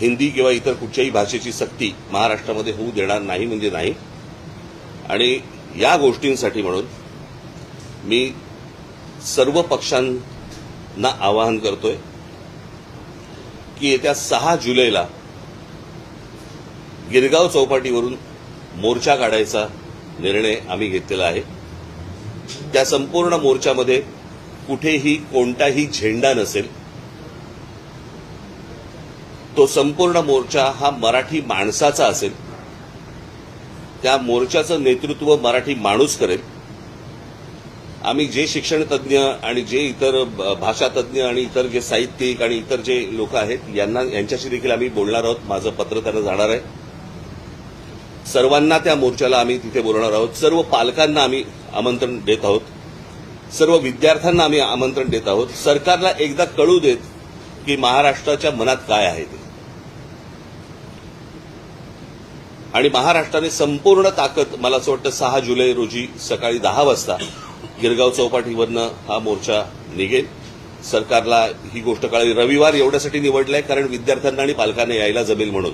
हिंदी किंवा इतर कुठच्याही भाषेची सक्ती महाराष्ट्रामध्ये होऊ देणार नाही म्हणजे नाही। आणि या गोष्टींसाठी म्हणून मी सर्व पक्षांना आवाहन करतोय की येत्या 6 जुलैला गिरगाव चौपाटीवरून मोर्चा काढायचा निर्णय आम्ही घेतलेला आहे। त्या संपूर्ण मोर्चामध्ये कुठेही कोणताही झेंडा नसेल। तो संपूर्ण मोर्चा हा मराठी माणसाचा असेल। त्या मोर्चाचं नेतृत्व मराठी माणूस करेल। आम्ही जे शिक्षण तज्ज्ञ आणि जे इतर भाषा तज्ज्ञ आणि इतर जे साहित्यिक आणि इतर जे लोक आहेत यांच्याशी देखील आम्ही बोलणार आहोत। माझं पत्र त्यांना जाणार आहे। सर्वांना त्या मोर्चाला आम्ही तिथे बोलणार आहोत। सर्व पालकांना आम्ही आमंत्रण देत आहोत। सर्व विद्यार्थ्यांना आम्ही आमंत्रण देत आहोत। सरकारला एकदा कळू देत की महाराष्ट्राच्या मनात काय आहे ते। आणि महाराष्ट्राने संपूर्ण ताकद मला असं वाटतं 6 जुलै रोजी सकाळी 10 वाजता गिरगाव चौपाटीवरनं हा मोर्चा निघेल। सरकारला ही गोष्ट कळाली। रविवार एवढ्यासाठी निवडलाय कारण विद्यार्थ्यांना आणि पालकांना यायला जमेल म्हणून।